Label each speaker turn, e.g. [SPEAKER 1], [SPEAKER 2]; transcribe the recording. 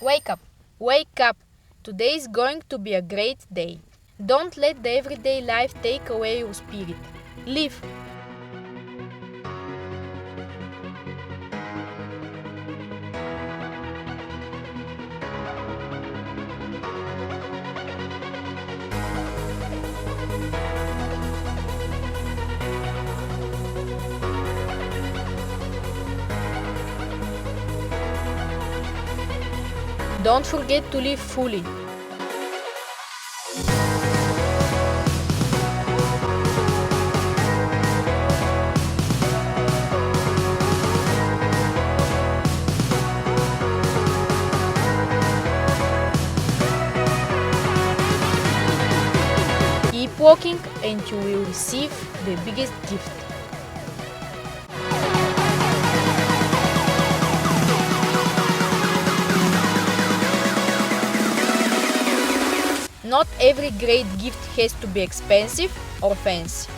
[SPEAKER 1] Wake up! Wake up! Today is going to be a great day. Don't let the everyday life take away your spirit. Live! Don't forget to live fully. Keep walking and you will receive the biggest gift. Not every great gift has to be expensive or fancy.